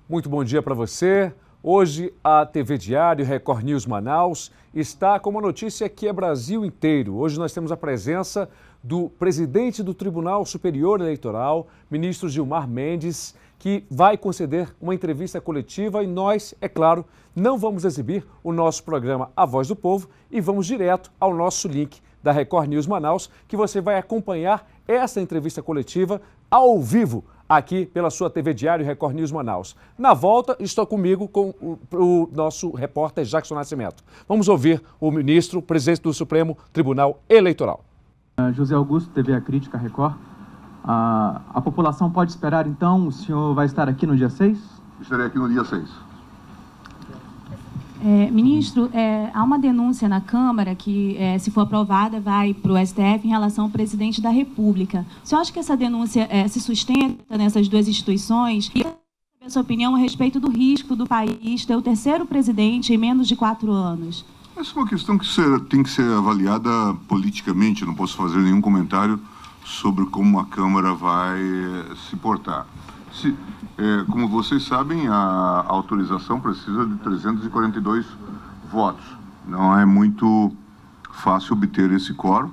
Muito bom dia para você. Hoje a TV Diário Record News Manaus está com uma notícia que é Brasil inteiro. Hoje nós temos a presença do presidente do Tribunal Superior Eleitoral, ministro Gilmar Mendes, que vai conceder uma entrevista coletiva e nós, é claro, não vamos exibir o nosso programa A Voz do Povo e vamos direto ao nosso link da Record News Manaus, que você vai acompanhar essa entrevista coletiva ao vivo aqui pela sua TV Diário Record News Manaus. Na volta, estou comigo com o nosso repórter Jackson Nascimento. Vamos ouvir o ministro, presidente do Supremo Tribunal Eleitoral. José Augusto, TV A Crítica, Record. A população pode esperar, então, o senhor vai estar aqui no dia 6? Estarei aqui no dia 6. Ministro, há uma denúncia na Câmara que, se for aprovada, vai para o STF em relação ao presidente da República. O senhor acha que essa denúncia se sustenta nessas duas instituições? E a sua opinião a respeito do risco do país ter o terceiro presidente em menos de 4 anos? Essa é uma questão que tem que ser avaliada politicamente. Eu não posso fazer nenhum comentário sobre como a Câmara vai se portar. Como vocês sabem, a autorização precisa de 342 votos. Não é muito fácil obter esse quórum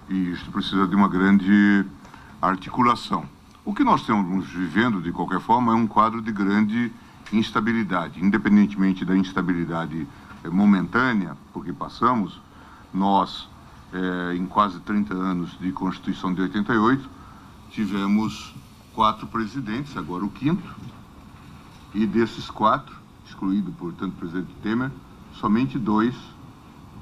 e isso precisa de uma grande articulação. O que nós estamos vivendo, de qualquer forma, é um quadro de grande instabilidade. Independentemente da instabilidade momentânea, porque passamos, nós, em quase 30 anos de Constituição de 88, tivemos 4 presidentes, agora o 5º, e desses 4, excluído, portanto, o presidente Temer, somente 2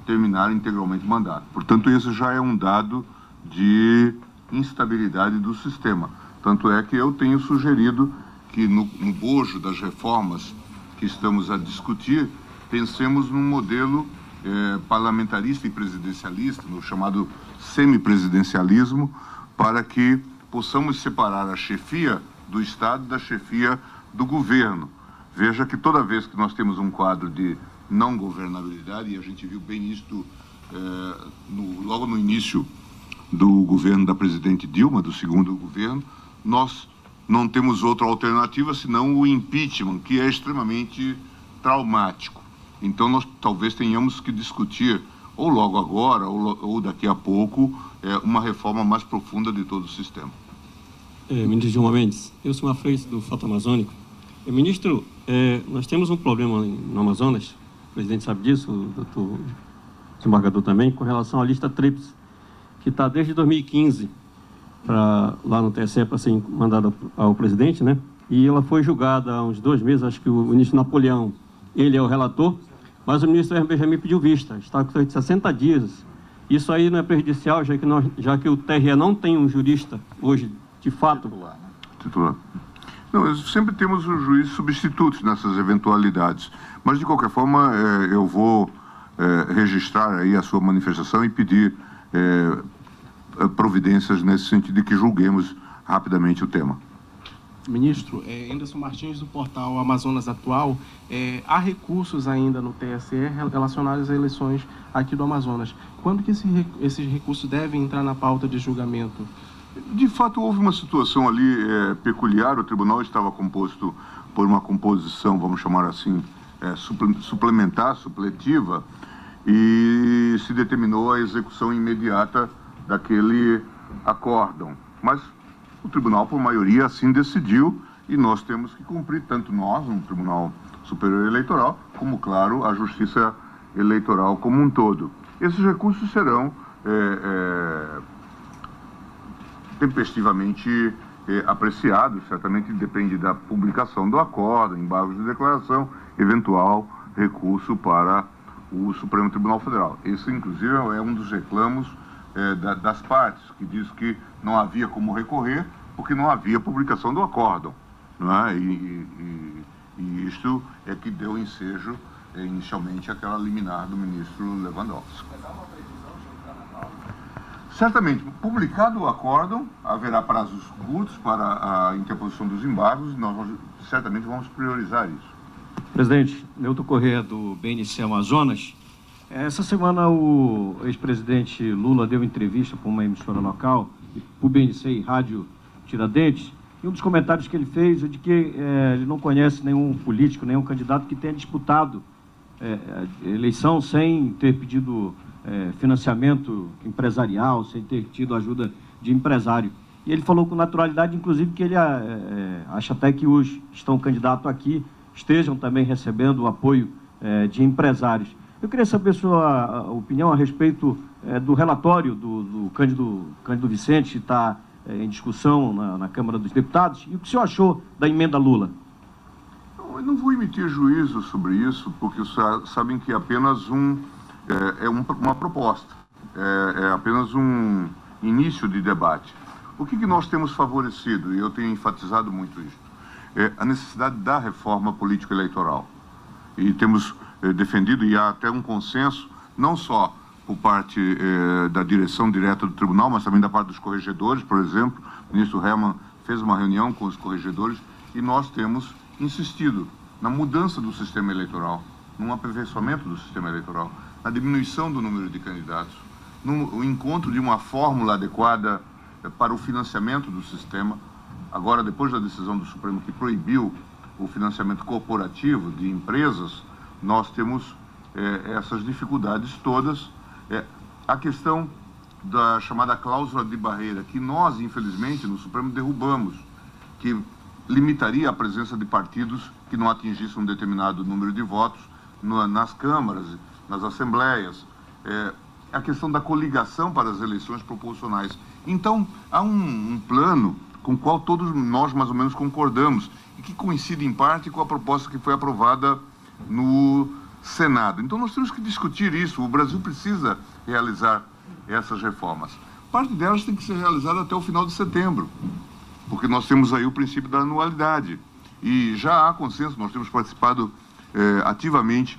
terminaram integralmente o mandato. Portanto, esse já é um dado de instabilidade do sistema. Tanto é que eu tenho sugerido que no bojo das reformas que estamos a discutir, pensemos num modelo parlamentarista e presidencialista, no chamado semipresidencialismo, para que possamos separar a chefia do Estado da chefia do governo. Veja que toda vez que nós temos um quadro de não governabilidade, e a gente viu bem isto logo no início do governo da presidente Dilma, do segundo governo, nós não temos outra alternativa senão o impeachment, que é extremamente traumático. Então nós talvez tenhamos que discutir, ou logo agora, ou daqui a pouco, uma reforma mais profunda de todo o sistema. Ministro Gilmar Mendes, eu sou uma frente do Fato Amazônico. Ministro, nós temos um problema no Amazonas, o presidente sabe disso, o doutor desembargador também, com relação à lista TRIPS, que está desde 2015 lá no TSE para ser mandada ao presidente, né? E ela foi julgada há uns 2 meses, acho que o ministro Napoleão, ele é o relator, mas o ministro Hermes Benjamin pediu vista, está com 60 dias. Isso aí não é prejudicial, já que o TRE não tem um jurista hoje, de fato? Titular. Não, sempre temos os juízes substitutos nessas eventualidades, mas de qualquer forma eu vou registrar aí a sua manifestação e pedir providências nesse sentido de que julguemos rapidamente o tema. Ministro, Anderson Martins, do portal Amazonas Atual, há recursos ainda no TSE relacionados a eleições aqui do Amazonas. Quando que esses recursos devem entrar na pauta de julgamento? De fato, houve uma situação ali peculiar. O tribunal estava composto por uma composição, vamos chamar assim, suplementar, supletiva, e se determinou a execução imediata daquele acórdão. Mas o tribunal, por maioria, assim decidiu e nós temos que cumprir, tanto nós, no Tribunal Superior Eleitoral, como, claro, a Justiça Eleitoral como um todo. Esses recursos serão tempestivamente apreciados, certamente depende da publicação do acordo, embargos de declaração, eventual recurso para o Supremo Tribunal Federal. Esse, inclusive, é um dos reclamos das partes, que diz que não havia como recorrer porque não havia publicação do acórdão, não é? E isto é que deu ensejo inicialmente àquela liminar do ministro Lewandowski. Certamente, publicado o acórdão, haverá prazos curtos para a interposição dos embargos e nós certamente vamos priorizar isso. Presidente, Nilton Corrêa, do BNC Amazonas. Essa semana o ex-presidente Lula deu entrevista para uma emissora local, para o BNC e Rádio Tiradentes, E um dos comentários que ele fez é de que ele não conhece nenhum político, nenhum candidato que tenha disputado a eleição sem ter pedido financiamento empresarial, sem ter tido ajuda de empresário. E ele falou com naturalidade, inclusive, que ele acha até que os que estão candidatos aqui estejam também recebendo o apoio de empresários. Eu queria saber sua opinião a respeito do relatório do Cândido Vicente, que está em discussão na Câmara dos Deputados, e o que o senhor achou da emenda Lula? Eu não vou emitir juízo sobre isso, porque sabem que é apenas uma proposta, é apenas um início de debate. O que nós temos favorecido, e eu tenho enfatizado muito isso, é a necessidade da reforma político-eleitoral. E temos defendido, e há até um consenso, não só por parte da direção direta do tribunal, mas também da parte dos corregedores, por exemplo. O ministro Hermann fez uma reunião com os corregedores e nós temos insistido na mudança do sistema eleitoral, num aperfeiçoamento do sistema eleitoral, na diminuição do número de candidatos, no encontro de uma fórmula adequada para o financiamento do sistema. Agora, depois da decisão do Supremo que proibiu o financiamento corporativo de empresas, nós temos essas dificuldades todas. A questão da chamada cláusula de barreira, que nós, infelizmente, no Supremo derrubamos, que limitaria a presença de partidos que não atingissem um determinado número de votos nas câmaras, nas assembleias. A questão da coligação para as eleições proporcionais. Então, há um plano com o qual todos nós mais ou menos concordamos e que coincide em parte com a proposta que foi aprovada no Senado. Então, nós temos que discutir isso. O Brasil precisa realizar essas reformas. Parte delas tem que ser realizada até o final de setembro, porque nós temos aí o princípio da anualidade. E já há consenso, nós temos participado ativamente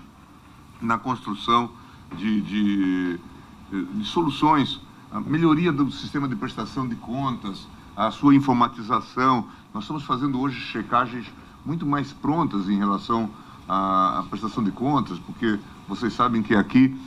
na construção de soluções, a melhoria do sistema de prestação de contas, a sua informatização. Nós estamos fazendo hoje checagens muito mais prontas em relação à prestação de contas, porque vocês sabem que aqui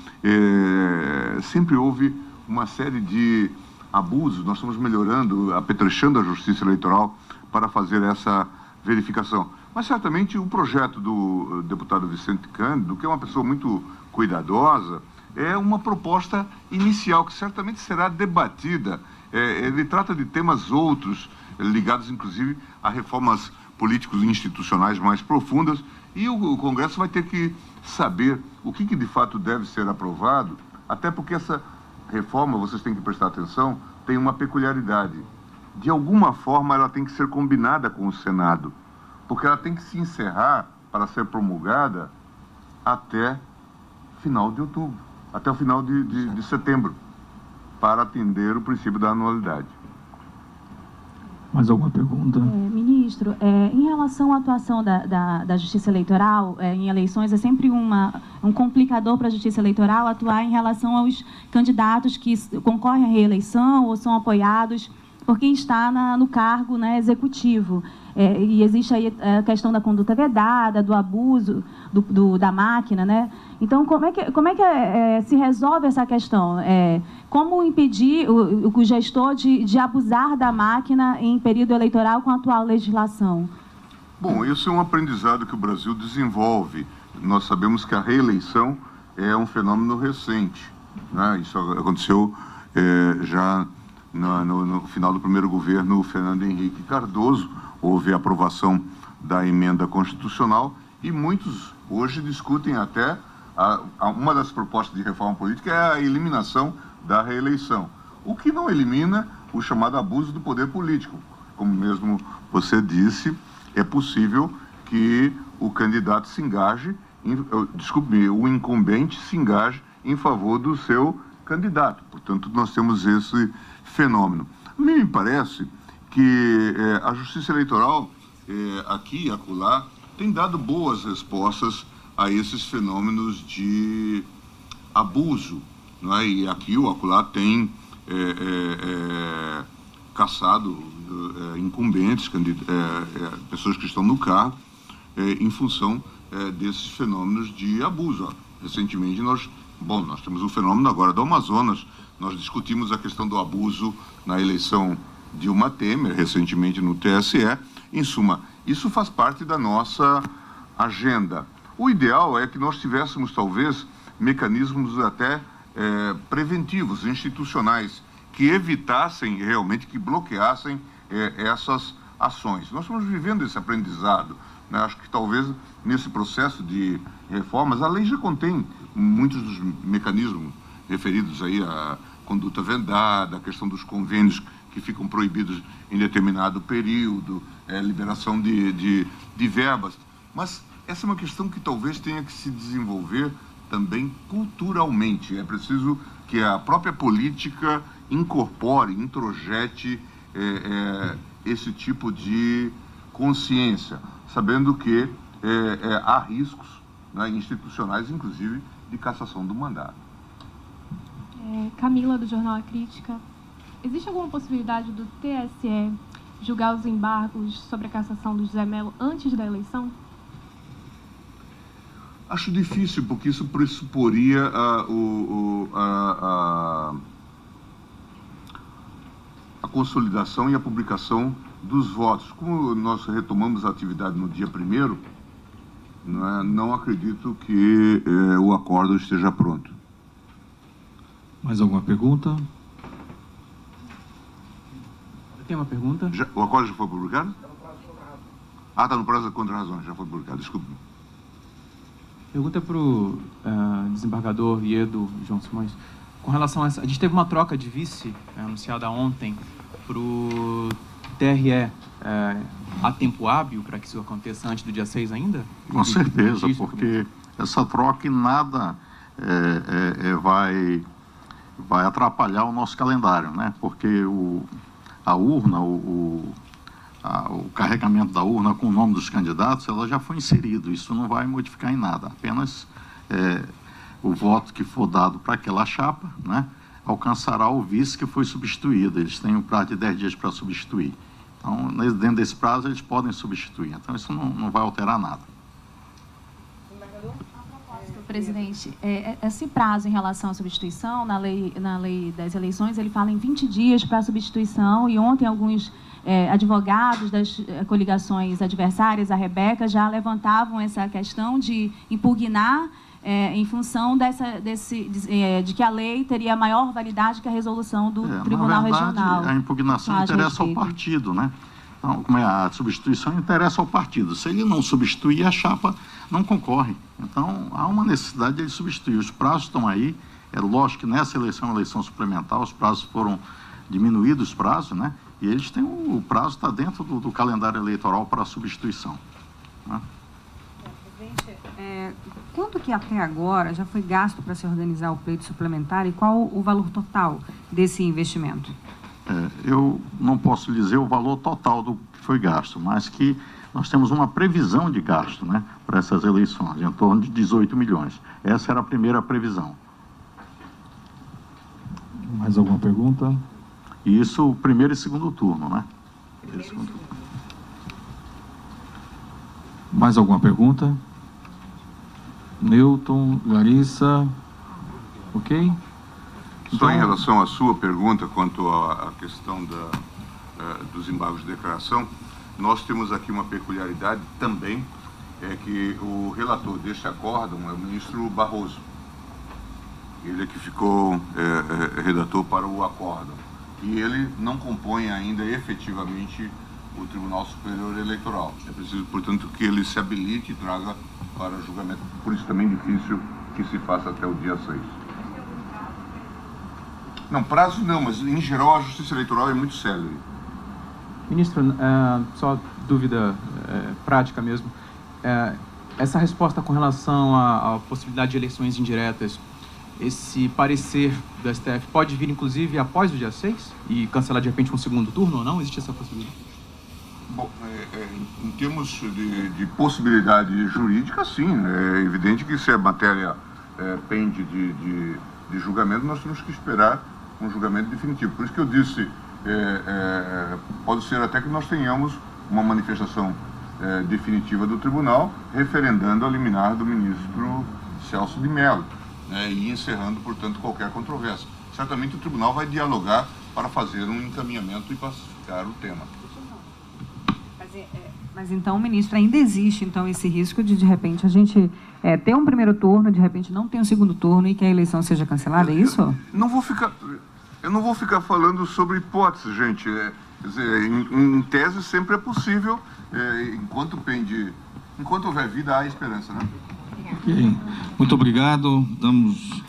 sempre houve uma série de abusos. Nós estamos melhorando, apetrechando a Justiça Eleitoral para fazer essa verificação. Mas certamente o projeto do deputado Vicente Cândido, que é uma pessoa muito cuidadosa, é uma proposta inicial que certamente será debatida. Ele trata de temas outros, ligados inclusive a reformas políticos e institucionais mais profundas, e o Congresso vai ter que saber o que de fato deve ser aprovado, até porque essa reforma, vocês têm que prestar atenção, tem uma peculiaridade. De alguma forma ela tem que ser combinada com o Senado, porque ela tem que se encerrar para ser promulgada até final de outubro, até o final de setembro, para atender o princípio da anualidade. Mais alguma pergunta? Ministro, em relação à atuação da Justiça Eleitoral em eleições, é sempre um complicador para a Justiça Eleitoral atuar em relação aos candidatos que concorrem à reeleição ou são apoiados por quem está no cargo, né, executivo. E existe aí a questão da conduta vedada, do abuso da máquina, né? Então, como é que se resolve essa questão? Como impedir o gestor de abusar da máquina em período eleitoral com a atual legislação? Bom, isso é um aprendizado que o Brasil desenvolve. Nós sabemos que a reeleição é um fenômeno recente, né? Isso aconteceu já no final do primeiro governo Fernando Henrique Cardoso. Houve a aprovação da emenda constitucional e muitos hoje discutem até uma das propostas de reforma política é a eliminação da reeleição, o que não elimina o chamado abuso do poder político. Como mesmo você disse, é possível que o candidato se engaje, o incumbente se engaje em favor do seu candidato. Portanto, nós temos esse fenômeno. A mim me parece que a Justiça Eleitoral, aqui e acolá, tem dado boas respostas a esses fenômenos de abuso, não é? E aqui ou acolá tem caçado incumbentes, pessoas que estão no cargo, em função desses fenômenos de abuso. Recentemente nós temos um fenômeno agora do Amazonas. Nós discutimos a questão do abuso na eleição Dilma Temer, recentemente no TSE. Em suma, isso faz parte da nossa agenda. O ideal é que nós tivéssemos, talvez, mecanismos até preventivos, institucionais, que evitassem realmente, que bloqueassem essas ações. Nós estamos vivendo esse aprendizado, né? Acho que talvez nesse processo de reformas, a lei já contém muitos dos mecanismos referidos aí à conduta vendada, a questão dos convênios que ficam proibidos em determinado período, liberação de verbas. Mas essa é uma questão que talvez tenha que se desenvolver também culturalmente. É preciso que a própria política incorpore, introjete esse tipo de consciência, sabendo que há riscos, né, institucionais, inclusive, de cassação do mandato. Camila, do Jornal A Crítica. Existe alguma possibilidade do TSE julgar os embargos sobre a cassação do José Mello antes da eleição? Acho difícil, porque isso pressuporia a consolidação e a publicação dos votos. Como nós retomamos a atividade no dia 1º, não acredito que o acordo esteja pronto. Mais alguma pergunta? Tem uma pergunta? O acordo já foi publicado? Ah, está no prazo de contra-razões, já foi publicado, desculpe. Pergunta para o desembargador Iedo João Simões. Com relação a essa, a gente teve uma troca de vice anunciada ontem para o TRE. Há tempo hábil para que isso aconteça antes do dia 6 ainda? Com certeza, porque essa troca em nada vai atrapalhar o nosso calendário, né? Porque a urna, o carregamento da urna com o nome dos candidatos, ela já foi inserido. Isso não vai modificar em nada. Apenas o voto que for dado para aquela chapa, né, alcançará o vice que foi substituído. Eles têm um prazo de 10 dias para substituir. Então, dentro desse prazo, eles podem substituir. Então, isso não vai alterar nada. Presidente, esse prazo em relação à substituição, na lei das eleições, ele fala em 20 dias para a substituição, e ontem alguns advogados das coligações adversárias, a Rebeca, já levantavam essa questão de impugnar em função de que a lei teria maior validade que a resolução do Tribunal Regional. A impugnação interessa ao partido, né? Então, como a substituição interessa ao partido. Se ele não substituir, a chapa não concorre. Então, há uma necessidade de ele substituir. Os prazos estão aí. É lógico que nessa eleição suplementar, os prazos foram diminuídos, os prazos, né? E eles têm o prazo está dentro do calendário eleitoral para a substituição, né? Presidente, quanto que até agora já foi gasto para se organizar o pleito suplementar e qual o valor total desse investimento? Eu não posso lhe dizer o valor total do que foi gasto, mas que nós temos uma previsão de gasto, né, para essas eleições, em torno de 18 milhões. Essa era a primeira previsão. Mais alguma pergunta? Isso, o primeiro e segundo turno, né? Mais alguma pergunta? Newton, Larissa, ok? Só em relação à sua pergunta quanto à questão dos embargos de declaração, nós temos aqui uma peculiaridade também, é que o relator deste acórdão é o ministro Barroso. Ele é que ficou redator para o acórdão. E ele não compõe ainda efetivamente o Tribunal Superior Eleitoral. É preciso, portanto, que ele se habilite e traga para julgamento. Por isso também é difícil que se faça até o dia 6. Não, prazo não, mas em geral a Justiça Eleitoral é muito célere. Ministro, só dúvida prática mesmo. Essa resposta com relação à possibilidade de eleições indiretas, esse parecer do STF pode vir, inclusive, após o dia 6 e cancelar, de repente, um segundo turno ou não? Existe essa possibilidade? Bom, em termos de possibilidade jurídica, sim. É evidente que se a matéria pende de julgamento, nós temos que esperar um julgamento definitivo. Por isso que eu disse, pode ser até que nós tenhamos uma manifestação definitiva do tribunal, referendando a liminar do ministro Celso de Mello, e encerrando, portanto, qualquer controvérsia. Certamente o tribunal vai dialogar para fazer um encaminhamento e modificar o tema. Mas então, ministro, ainda existe então esse risco de repente, a gente ter um primeiro turno, de repente não ter um segundo turno e que a eleição seja cancelada, é isso? Eu não vou ficar falando sobre hipóteses, gente. Quer dizer, em tese sempre é possível, enquanto houver vida, há esperança, né? Ok. Muito obrigado. Damos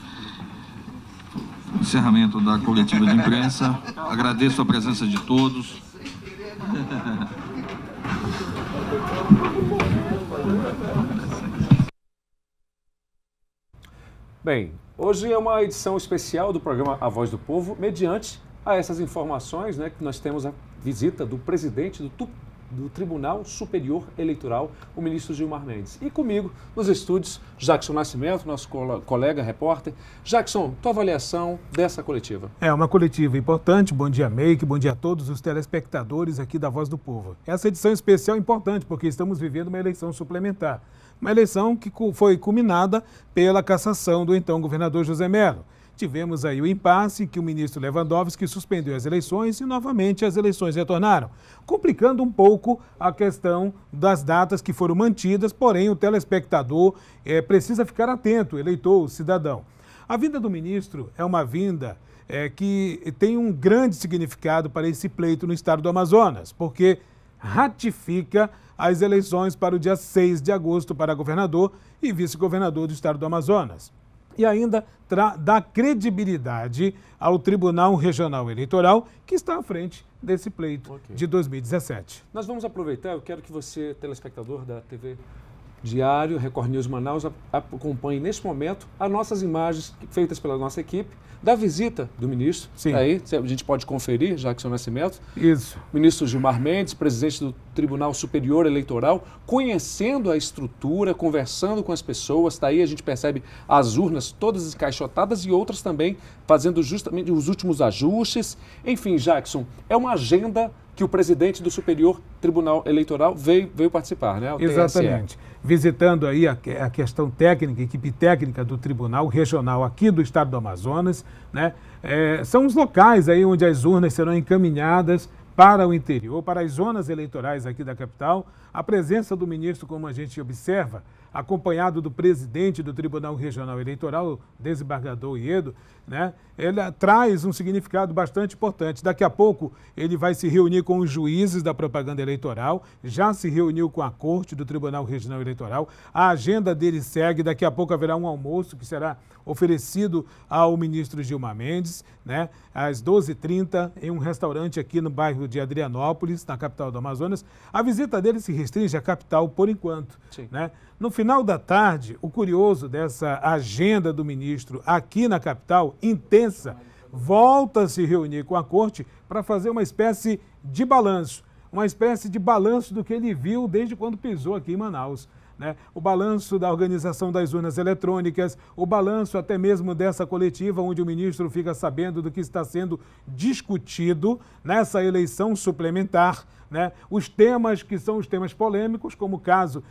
encerramento da coletiva de imprensa. Agradeço a presença de todos. Bem, hoje é uma edição especial do programa A Voz do Povo, mediante a essas informações, né, que nós temos a visita do presidente do Tribunal Superior Eleitoral, o ministro Gilmar Mendes. E comigo, nos estúdios, Jackson Nascimento, nosso colega repórter. Jackson, tua avaliação dessa coletiva? É uma coletiva importante. Bom dia, Meike. Bom dia a todos os telespectadores aqui da Voz do Povo. Essa edição especial é importante porque estamos vivendo uma eleição suplementar. Uma eleição que foi culminada pela cassação do então governador José Mello. Tivemos aí o impasse que o ministro Lewandowski suspendeu as eleições e novamente as eleições retornaram, complicando um pouco a questão das datas que foram mantidas, porém o telespectador precisa ficar atento, o eleitor, o cidadão. A vinda do ministro é uma vinda que tem um grande significado para esse pleito no estado do Amazonas, porque ratifica as eleições para o dia 6 de agosto para governador e vice-governador do estado do Amazonas. E ainda dá credibilidade ao Tribunal Regional Eleitoral, que está à frente desse pleito de 2017. Nós vamos aproveitar, eu quero que você, telespectador da TV Diário, Record News Manaus, acompanhe neste momento as nossas imagens feitas pela nossa equipe da visita do ministro. Sim. Aí a gente pode conferir, Jackson Nascimento. Isso. Ministro Gilmar Mendes, presidente do Tribunal Superior Eleitoral, conhecendo a estrutura, conversando com as pessoas. Daí a gente percebe as urnas todas encaixotadas e outras também fazendo justamente os últimos ajustes. Enfim, Jackson, é uma agenda que o presidente do Superior Tribunal Eleitoral veio participar, né? Exatamente. Visitando aí a questão técnica, a equipe técnica do Tribunal Regional aqui do estado do Amazonas, né? São os locais aí onde as urnas serão encaminhadas para o interior, para as zonas eleitorais aqui da capital. A presença do ministro, como a gente observa, acompanhado do presidente do Tribunal Regional Eleitoral, desembargador Iedo, né? Ele traz um significado bastante importante. Daqui a pouco ele vai se reunir com os juízes da propaganda eleitoral, já se reuniu com a Corte do Tribunal Regional Eleitoral, a agenda dele segue, daqui a pouco haverá um almoço que será oferecido ao ministro Gilmar Mendes, né? Às 12h30, em um restaurante aqui no bairro de Adrianópolis, na capital do Amazonas. A visita dele se restringe à capital por enquanto, né? No final da tarde, o curioso dessa agenda do ministro aqui na capital, intensa, volta a se reunir com a Corte para fazer uma espécie de balanço do que ele viu desde quando pisou aqui em Manaus, né? O balanço da organização das urnas eletrônicas, o balanço até mesmo dessa coletiva, onde o ministro fica sabendo do que está sendo discutido nessa eleição suplementar, né? Os temas que são os temas polêmicos, como o caso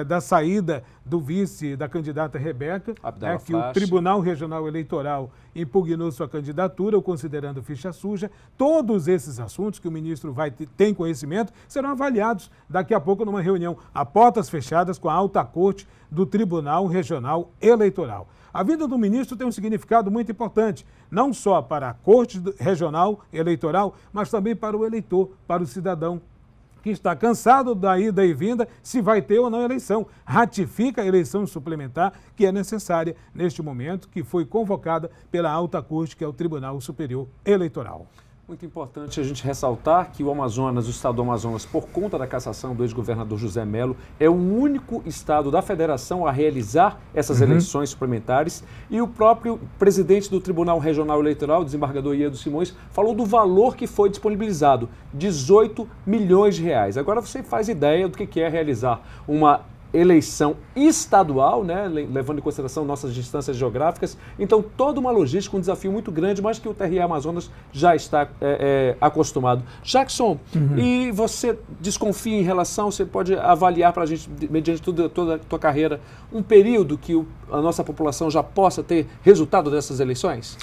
da saída do vice da candidata Rebeca, né, que o Tribunal Regional Eleitoral impugnou sua candidatura, ou considerando ficha suja. Todos esses assuntos que o ministro tem conhecimento serão avaliados daqui a pouco numa reunião a portas fechadas com a alta corte do Tribunal Regional Eleitoral. A vinda do ministro tem um significado muito importante, não só para a Corte Regional Eleitoral, mas também para o eleitor, para o cidadão que está cansado da ida e vinda, se vai ter ou não eleição. Ratifica a eleição suplementar que é necessária neste momento, que foi convocada pela alta corte, que é o Tribunal Superior Eleitoral. Muito importante a gente ressaltar que o Amazonas, o estado do Amazonas, por conta da cassação do ex-governador José Mello, é o único estado da federação a realizar essas eleições suplementares, e o próprio presidente do Tribunal Regional Eleitoral, o desembargador Iedo Simões, falou do valor que foi disponibilizado, 18 milhões de reais. Agora você faz ideia do que é realizar uma eleição estadual, né, levando em consideração nossas distâncias geográficas. Então, toda uma logística, um desafio muito grande, mas que o TRE Amazonas já está acostumado. Jackson, e você desconfia em relação, você pode avaliar para a gente, mediante toda a tua carreira, um período que a nossa população já possa ter resultado dessas eleições?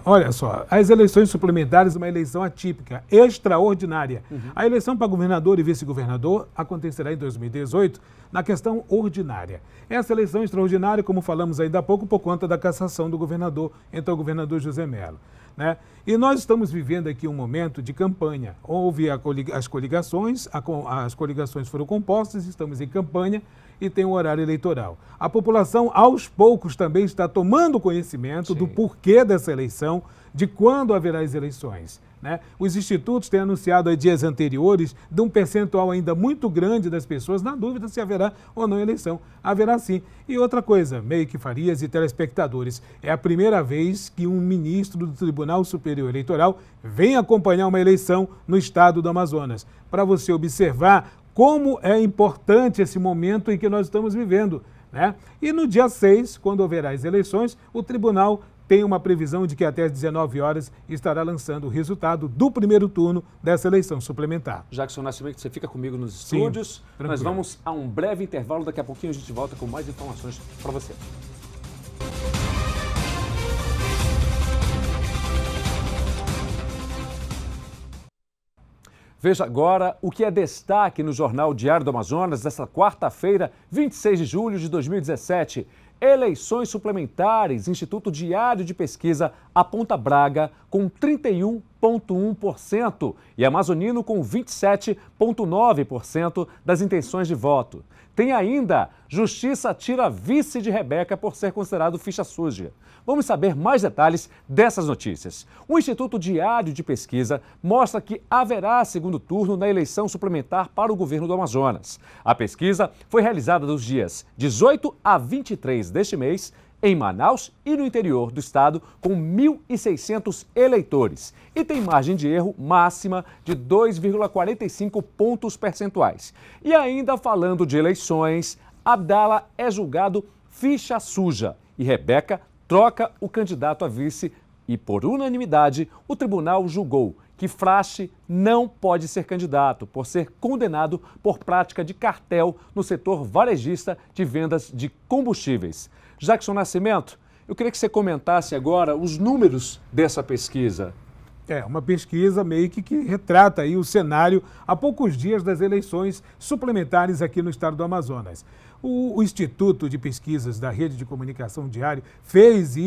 Olha só, as eleições suplementares é uma eleição atípica, extraordinária. A eleição para governador e vice-governador acontecerá em 2018, na questão ordinária. Essa eleição extraordinária, como falamos ainda há pouco, por conta da cassação do governador, então o governador José Mello, né? E nós estamos vivendo aqui um momento de campanha. Houve as coligações, as coligações foram compostas, estamos em campanha e tem um horário eleitoral. A população, aos poucos, também está tomando conhecimento do porquê dessa eleição, de quando haverá as eleições, né? Os institutos têm anunciado há dias anteriores de um percentual ainda muito grande das pessoas na dúvida se haverá ou não eleição. Haverá sim. E outra coisa, Meike Farias e telespectadores, é a primeira vez que um ministro do Tribunal Superior Eleitoral vem acompanhar uma eleição no estado do Amazonas, para você observar como é importante esse momento em que nós estamos vivendo, né? E no dia 6, quando houverá as eleições, o tribunal tem uma previsão de que até às 19 horas estará lançando o resultado do primeiro turno dessa eleição suplementar. Jackson Nascimento, você fica comigo nos estúdios. Sim, nós vamos a um breve intervalo, daqui a pouquinho a gente volta com mais informações para você. Veja agora o que é destaque no Jornal Diário do Amazonas desta quarta-feira, 26 de julho de 2017. Eleições suplementares, Instituto Diário de Pesquisa aponta Braga com 31,1% e Amazonino com 27,9% das intenções de voto. Tem ainda, Justiça tira vice de Rebeca por ser considerado ficha suja. Vamos saber mais detalhes dessas notícias. O Instituto Diário de Pesquisa mostra que haverá segundo turno na eleição suplementar para o governo do Amazonas. A pesquisa foi realizada dos dias 18 a 23 deste mês em Manaus e no interior do estado, com 1.600 eleitores. E tem margem de erro máxima de 2,45 pontos percentuais. E ainda falando de eleições, Abdala é julgado ficha suja e Rebeca troca o candidato a vice e, por unanimidade, o tribunal julgou que Frache não pode ser candidato por ser condenado por prática de cartel no setor varejista de vendas de combustíveis. Jackson Nascimento, eu queria que você comentasse agora os números dessa pesquisa. Uma pesquisa meio que retrata aí o cenário há poucos dias das eleições suplementares aqui no estado do Amazonas. O Instituto de Pesquisas da Rede de Comunicação Diário fez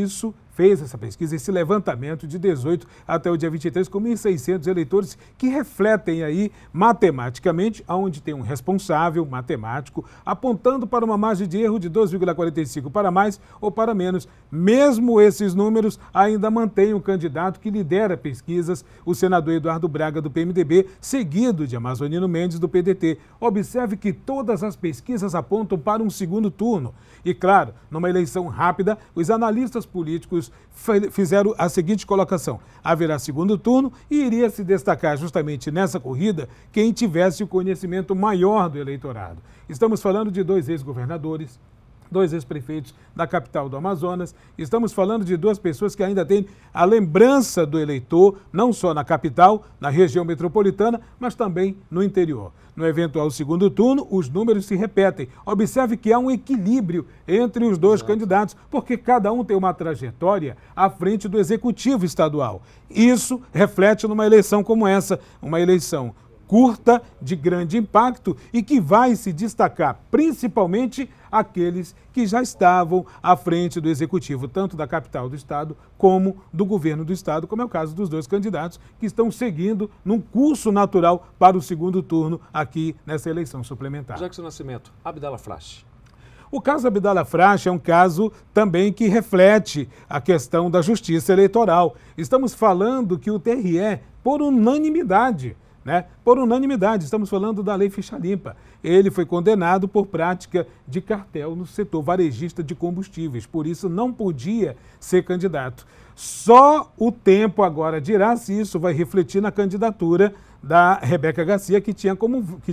essa pesquisa, esse levantamento de 18 até o dia 23 com 1.600 eleitores que refletem aí matematicamente, onde tem um responsável matemático apontando para uma margem de erro de 2,45 para mais ou para menos. Mesmo esses números ainda mantém o candidato que lidera pesquisas, o senador Eduardo Braga do PMDB, seguido de Amazonino Mendes do PDT. Observe que todas as pesquisas apontam para um segundo turno. E claro, numa eleição rápida, os analistas políticos fizeram a seguinte colocação: haverá segundo turno e iria se destacar justamente nessa corrida quem tivesse o conhecimento maior do eleitorado. Estamos falando de 2 ex-governadores, 2 ex-prefeitos da capital do Amazonas. Estamos falando de 2 pessoas que ainda têm a lembrança do eleitor, não só na capital, na região metropolitana, mas também no interior. No eventual segundo turno, os números se repetem. Observe que há um equilíbrio entre os 2 candidatos, porque cada um tem uma trajetória à frente do executivo estadual. Isso reflete numa eleição como essa, uma eleição curta, de grande impacto e que vai se destacar principalmente aqueles que já estavam à frente do executivo, tanto da capital do estado como do governo do estado, como é o caso dos 2 candidatos que estão seguindo num curso natural para o segundo turno aqui nessa eleição suplementar. Jackson Nascimento, Abdala Frache. O caso Abdala Frache é um caso também que reflete a questão da justiça eleitoral. Estamos falando que o TRE, por unanimidade, estamos falando da Lei Ficha Limpa. Ele foi condenado por prática de cartel no setor varejista de combustíveis, por isso não podia ser candidato. Só o tempo agora dirá se isso vai refletir na candidatura da Rebeca Garcia, que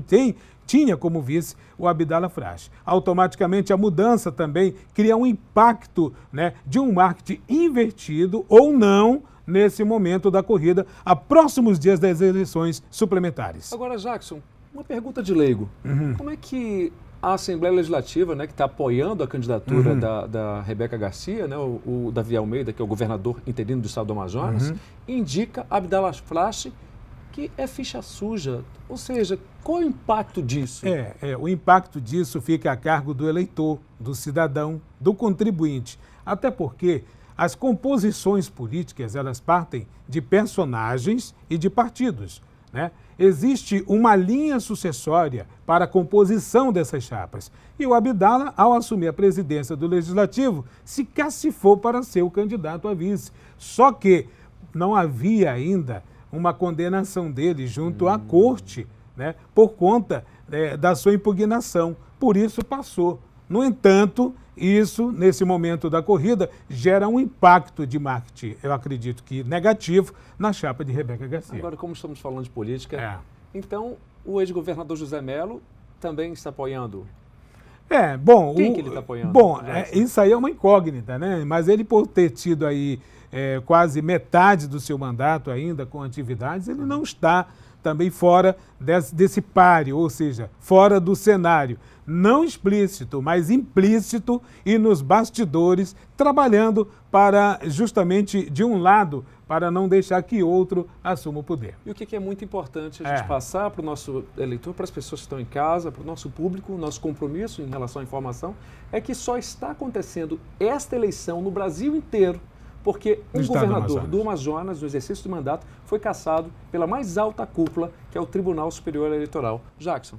tem tinha como vice o Abdala Frache. Automaticamente, a mudança também cria um impacto, né, de um marketing invertido ou não nesse momento da corrida, a próximos dias das eleições suplementares. Agora, Jackson, uma pergunta de leigo. Como é que a Assembleia Legislativa, né, que está apoiando a candidatura da Rebeca Garcia, né, o Davi Almeida, que é o governador interino do estado do Amazonas, indica Abdala Frache, que é ficha suja? Ou seja, qual é o impacto disso? O impacto disso fica a cargo do eleitor, do cidadão, do contribuinte. Até porque as composições políticas, elas partem de personagens e de partidos, né? Existe uma linha sucessória para a composição dessas chapas. E o Abdala, ao assumir a presidência do Legislativo, se cacifou para ser o candidato a vice. Só que não havia ainda uma condenação dele junto à corte, né, por conta da sua impugnação. Por isso passou. No entanto, isso, nesse momento da corrida, gera um impacto de marketing, eu acredito que negativo, na chapa de Rebeca Garcia. Agora, como estamos falando de política, então o ex-governador José Melo também está apoiando? Quem que ele está apoiando? Bom, isso aí é uma incógnita, né? Mas ele, por ter tido aí quase metade do seu mandato ainda com atividades, ele não está também fora desse páreo, ou seja, fora do cenário. Não explícito, mas implícito e nos bastidores, trabalhando para justamente de um lado, para não deixar que outro assuma o poder. E o que é muito importante a gente passar para o nosso eleitor, para as pessoas que estão em casa, para o nosso público, o nosso compromisso em relação à informação, é que só está acontecendo esta eleição no Brasil inteiro, porque um governador do Amazonas, no exercício do mandato, foi cassado pela mais alta cúpula, que é o Tribunal Superior Eleitoral. Jackson.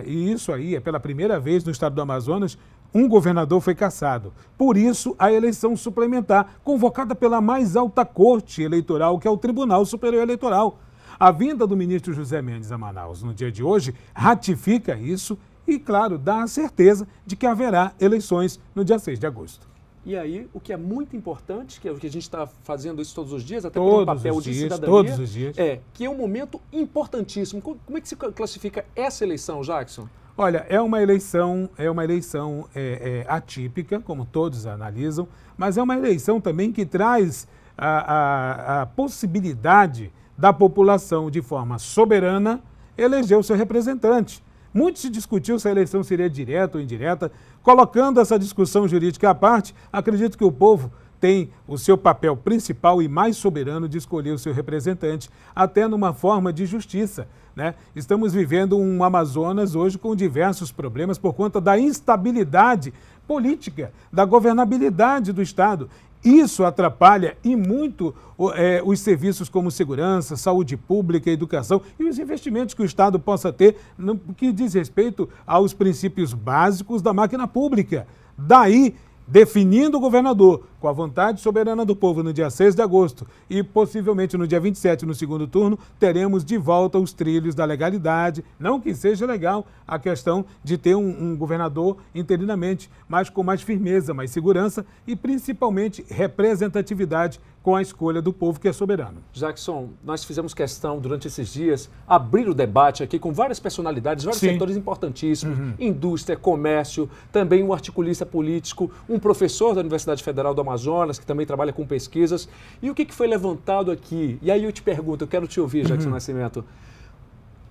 E isso aí é pela primeira vez no estado do Amazonas, um governador foi cassado. Por isso, a eleição suplementar, convocada pela mais alta corte eleitoral, que é o Tribunal Superior Eleitoral. A vinda do ministro José Mendes a Manaus no dia de hoje ratifica isso e, claro, dá a certeza de que haverá eleições no dia 6 de agosto. E aí, o que é muito importante, que é o que a gente está fazendo isso todos os dias, até por um papel de cidadania, todos os dias, que é um momento importantíssimo. Como é que se classifica essa eleição, Jackson? Olha, é uma eleição atípica, como todos analisam, mas é uma eleição também que traz a possibilidade da população, de forma soberana, eleger o seu representante. Muito se discutiu se a eleição seria direta ou indireta. Colocando essa discussão jurídica à parte, acredito que o povo tem o seu papel principal e mais soberano de escolher o seu representante, até numa forma de justiça, né? Estamos vivendo um Amazonas hoje com diversos problemas por conta da instabilidade política, da governabilidade do Estado. Isso atrapalha e muito os serviços como segurança, saúde pública, educação e os investimentos que o Estado possa ter no que diz respeito aos princípios básicos da máquina pública. Daí, definindo o governador com a vontade soberana do povo no dia 6 de agosto e possivelmente no dia 27, no segundo turno, teremos de volta os trilhos da legalidade. Não que seja legal a questão de ter um governador interinamente, mas com mais firmeza, mais segurança e principalmente representatividade com a escolha do povo que é soberano. Jackson, nós fizemos questão durante esses dias abrir o debate aqui com várias personalidades, vários setores importantíssimos, indústria, comércio, também um articulista político, um professor da Universidade Federal do Amazonas, que também trabalha com pesquisas. E o que foi levantado aqui? E aí eu te pergunto, eu quero te ouvir, Jackson Nascimento.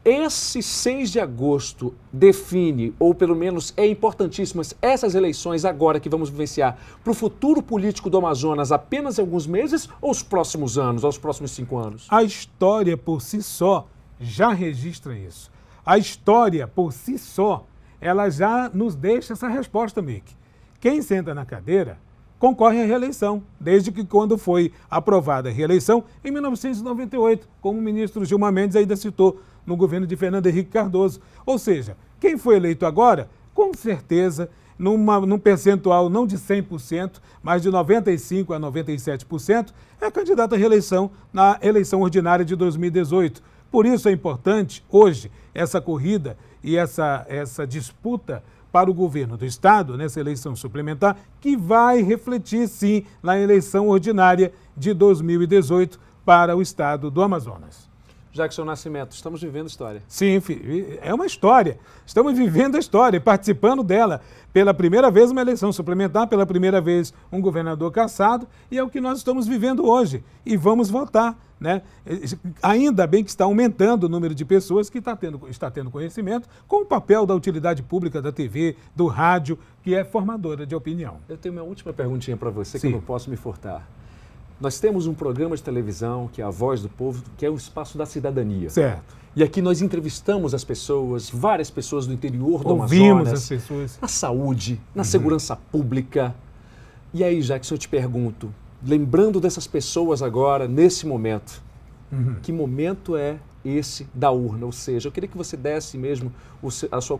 Esse 6 de agosto define, ou pelo menos é importantíssimas essas eleições agora que vamos vivenciar para o futuro político do Amazonas apenas em alguns meses ou os próximos anos, ou os próximos 5 anos? A história por si só já registra isso. A história por si só, ela já nos deixa essa resposta, Mick. Quem senta na cadeira concorre à reeleição, desde que quando foi aprovada a reeleição em 1998, como o ministro Gilmar Mendes ainda citou, no governo de Fernando Henrique Cardoso. Ou seja, quem foi eleito agora, com certeza, num percentual não de 100%, mas de 95% a 97%, é candidato à reeleição na eleição ordinária de 2018. Por isso é importante, hoje, essa corrida e essa disputa para o governo do Estado, nessa eleição suplementar, que vai refletir, sim, na eleição ordinária de 2018 para o Estado do Amazonas. Jackson Nascimento, estamos vivendo história. Sim, é uma história. Estamos vivendo a história, participando dela. Pela primeira vez uma eleição suplementar, pela primeira vez um governador cassado, e é o que nós estamos vivendo hoje. E vamos votar, né? Ainda bem que está aumentando o número de pessoas que está tendo conhecimento com o papel da utilidade pública da TV, do rádio, que é formadora de opinião. Eu tenho uma última perguntinha para você, Sim. que eu não posso me furtar. Nós temos um programa de televisão, que é a Voz do Povo, que é o espaço da cidadania. Certo. E aqui nós entrevistamos as pessoas, várias pessoas do interior do Ouvimos Amazonas. as pessoas. Na saúde, na segurança pública. E aí, Jackson, eu te pergunto, lembrando dessas pessoas agora, nesse momento, que momento é esse da urna? Ou seja, eu queria que você desse mesmo a sua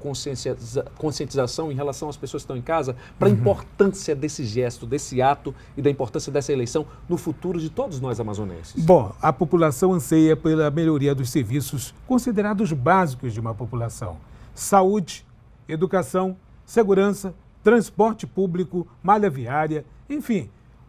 conscientização em relação às pessoas que estão em casa para a importância desse gesto, desse ato e da importância dessa eleição no futuro de todos nós amazonenses. Bom, a população anseia pela melhoria dos serviços considerados básicos de uma população. Saúde, educação, segurança, transporte público, malha viária, enfim,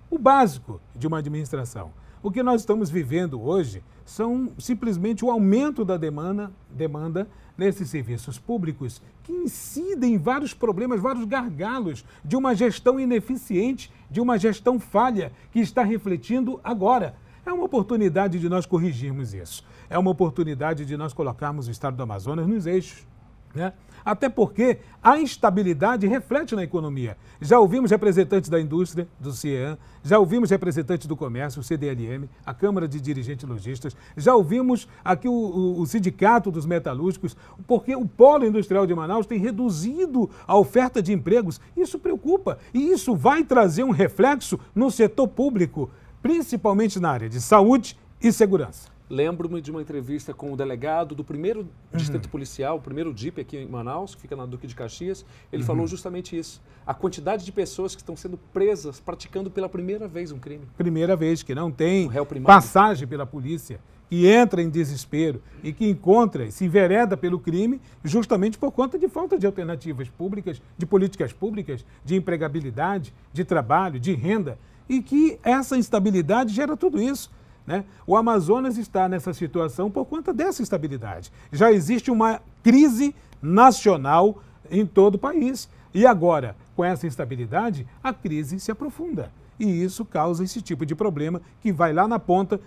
o básico de uma administração. O que nós estamos vivendo hoje são simplesmente o aumento da demanda nesses serviços públicos que incidem em vários problemas, vários gargalos de uma gestão ineficiente, de uma gestão falha que está refletindo agora. É uma oportunidade de nós corrigirmos isso. É uma oportunidade de nós colocarmos o estado do Amazonas nos eixos, né? Até porque a instabilidade reflete na economia. Já ouvimos representantes da indústria, do CIEAN, já ouvimos representantes do comércio, o CDLM, a Câmara de Dirigentes Lojistas, já ouvimos aqui o Sindicato dos Metalúrgicos, porque o polo industrial de Manaus tem reduzido a oferta de empregos. Isso preocupa e isso vai trazer um reflexo no setor público, principalmente na área de saúde e segurança. Lembro-me de uma entrevista com o delegado do primeiro distrito policial, o primeiro DIP aqui em Manaus, que fica na Duque de Caxias. Ele falou justamente isso. A quantidade de pessoas que estão sendo presas, praticando pela primeira vez um crime. Primeira vez, que não tem passagem pela polícia, que entra em desespero e que encontra, se envereda pelo crime, justamente por conta de falta de alternativas públicas, de políticas públicas, de empregabilidade, de trabalho, de renda. E que essa instabilidade gera tudo isso. Né? O Amazonas está nessa situação por conta dessa instabilidade. Já existe uma crise nacional em todo o país. E agora, com essa instabilidade, a crise se aprofunda. E isso causa esse tipo de problema que vai lá na ponta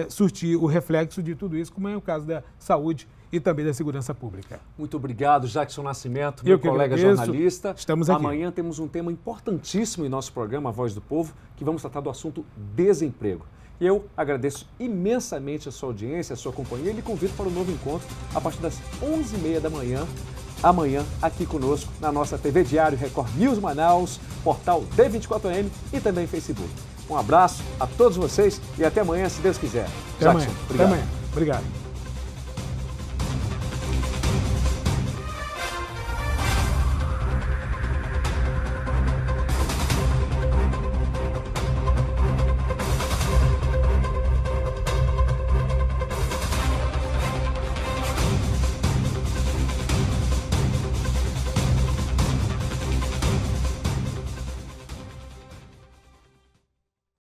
surtir o reflexo de tudo isso, como é o caso da saúde e também da segurança pública. Muito obrigado, Jackson Nascimento, meu colega jornalista. Estamos aqui. Amanhã temos um tema importantíssimo em nosso programa, A Voz do Povo, que vamos tratar do assunto desemprego. E eu agradeço imensamente a sua audiência, a sua companhia e lhe convido para um novo encontro a partir das 11h30 da manhã, amanhã aqui conosco na nossa TV Diário Record News Manaus, portal D24M e também Facebook. Um abraço a todos vocês e até amanhã, se Deus quiser. Até amanhã. Obrigado.